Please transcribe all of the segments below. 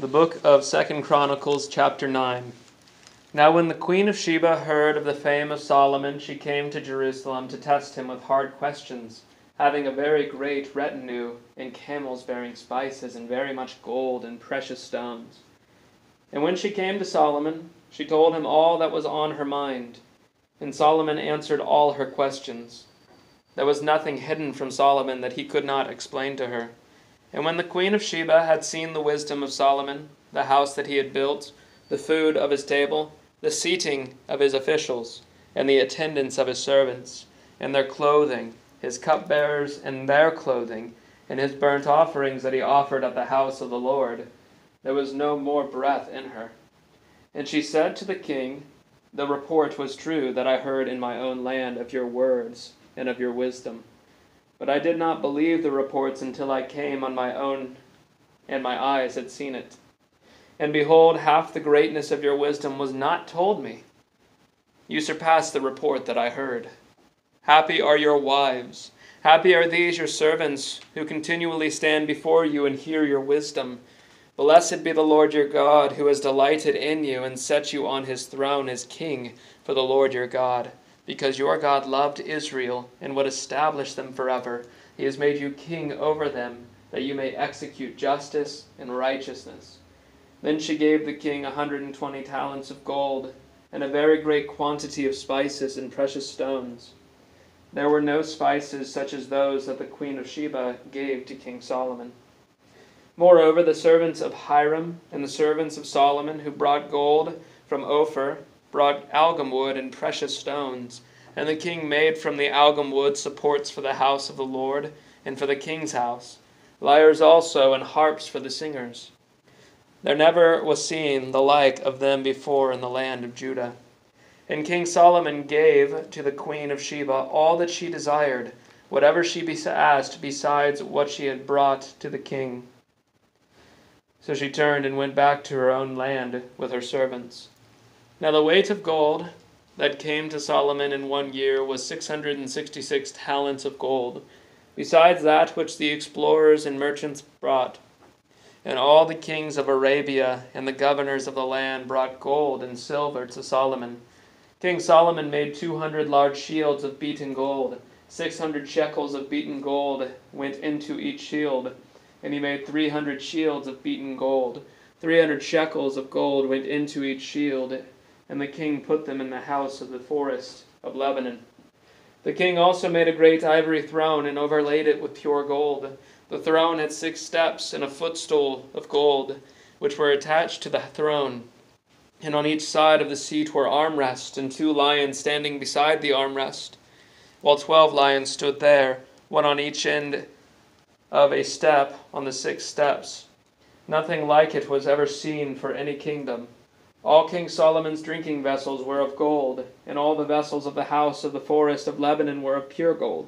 The book of 2 Chronicles, chapter 9. Now when the queen of Sheba heard of the fame of Solomon, she came to Jerusalem to test him with hard questions, having a very great retinue, and camels bearing spices, and very much gold and precious stones. And when she came to Solomon, she told him all that was on her mind, and Solomon answered all her questions. There was nothing hidden from Solomon that he could not explain to her. And when the queen of Sheba had seen the wisdom of Solomon, the house that he had built, the food of his table, the seating of his officials, and the attendance of his servants, and their clothing, his cupbearers and their clothing, and his burnt offerings that he offered at the house of the Lord, there was no more breath in her. And she said to the king, "The report was true that I heard in my own land of your words and of your wisdom. But I did not believe the reports until I came on my own, and my eyes had seen it. And behold, half the greatness of your wisdom was not told me. You surpass the report that I heard. Happy are your wives. Happy are these your servants, who continually stand before you and hear your wisdom. Blessed be the Lord your God, who has delighted in you and set you on his throne as king for the Lord your God. Because your God loved Israel and would establish them forever, he has made you king over them, that you may execute justice and righteousness." Then she gave the king 120 talents of gold, and a very great quantity of spices and precious stones. There were no spices such as those that the queen of Sheba gave to King Solomon. Moreover, the servants of Hiram and the servants of Solomon, who brought gold from Ophir, brought algum wood and precious stones, and the king made from the algum wood supports for the house of the Lord and for the king's house, lyres also and harps for the singers. There never was seen the like of them before in the land of Judah. And King Solomon gave to the queen of Sheba all that she desired, whatever she asked, besides what she had brought to the king. So she turned and went back to her own land with her servants. Now the weight of gold that came to Solomon in 1 year was 666 talents of gold, besides that which the explorers and merchants brought. And all the kings of Arabia and the governors of the land brought gold and silver to Solomon. King Solomon made 200 large shields of beaten gold. 600 shekels of beaten gold went into each shield. And he made 300 shields of beaten gold. 300 shekels of gold went into each shield. And the king put them in the house of the forest of Lebanon. The king also made a great ivory throne and overlaid it with pure gold. The throne had 6 steps and a footstool of gold, which were attached to the throne. And on each side of the seat were armrests, and 2 lions standing beside the armrest, while 12 lions stood there, one on each end of a step on the 6 steps. Nothing like it was ever seen for any kingdom. All King Solomon's drinking vessels were of gold, and all the vessels of the house of the forest of Lebanon were of pure gold.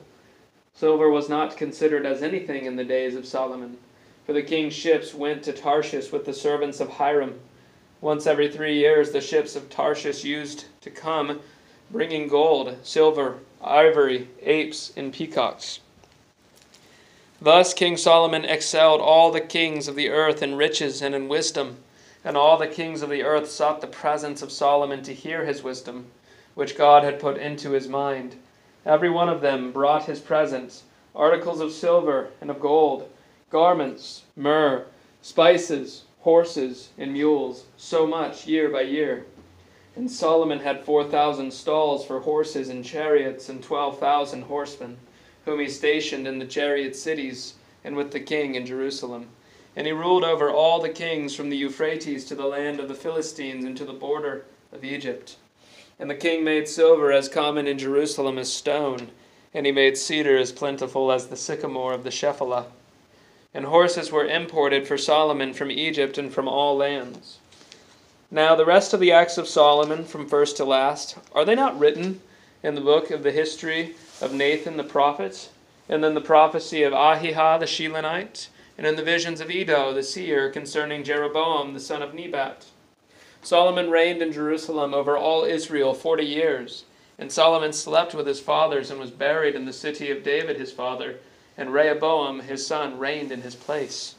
Silver was not considered as anything in the days of Solomon, for the king's ships went to Tarshish with the servants of Hiram. Once every 3 years the ships of Tarshish used to come, bringing gold, silver, ivory, apes, and peacocks. Thus King Solomon excelled all the kings of the earth in riches and in wisdom. And all the kings of the earth sought the presence of Solomon to hear his wisdom, which God had put into his mind. Every one of them brought his presents, articles of silver and of gold, garments, myrrh, spices, horses, and mules, so much year by year. And Solomon had 4,000 stalls for horses and chariots, and 12,000 horsemen, whom he stationed in the chariot cities and with the king in Jerusalem. And he ruled over all the kings from the Euphrates to the land of the Philistines and to the border of Egypt. And the king made silver as common in Jerusalem as stone, and he made cedar as plentiful as the sycamore of the Shephelah. And horses were imported for Solomon from Egypt and from all lands. Now the rest of the acts of Solomon, from first to last, are they not written in the book of the history of Nathan the prophet, and then the prophecy of Ahijah the Shilonite, and in the visions of Iddo the seer concerning Jeroboam the son of Nebat? Solomon reigned in Jerusalem over all Israel 40 years, and Solomon slept with his fathers and was buried in the city of David his father, and Rehoboam his son reigned in his place.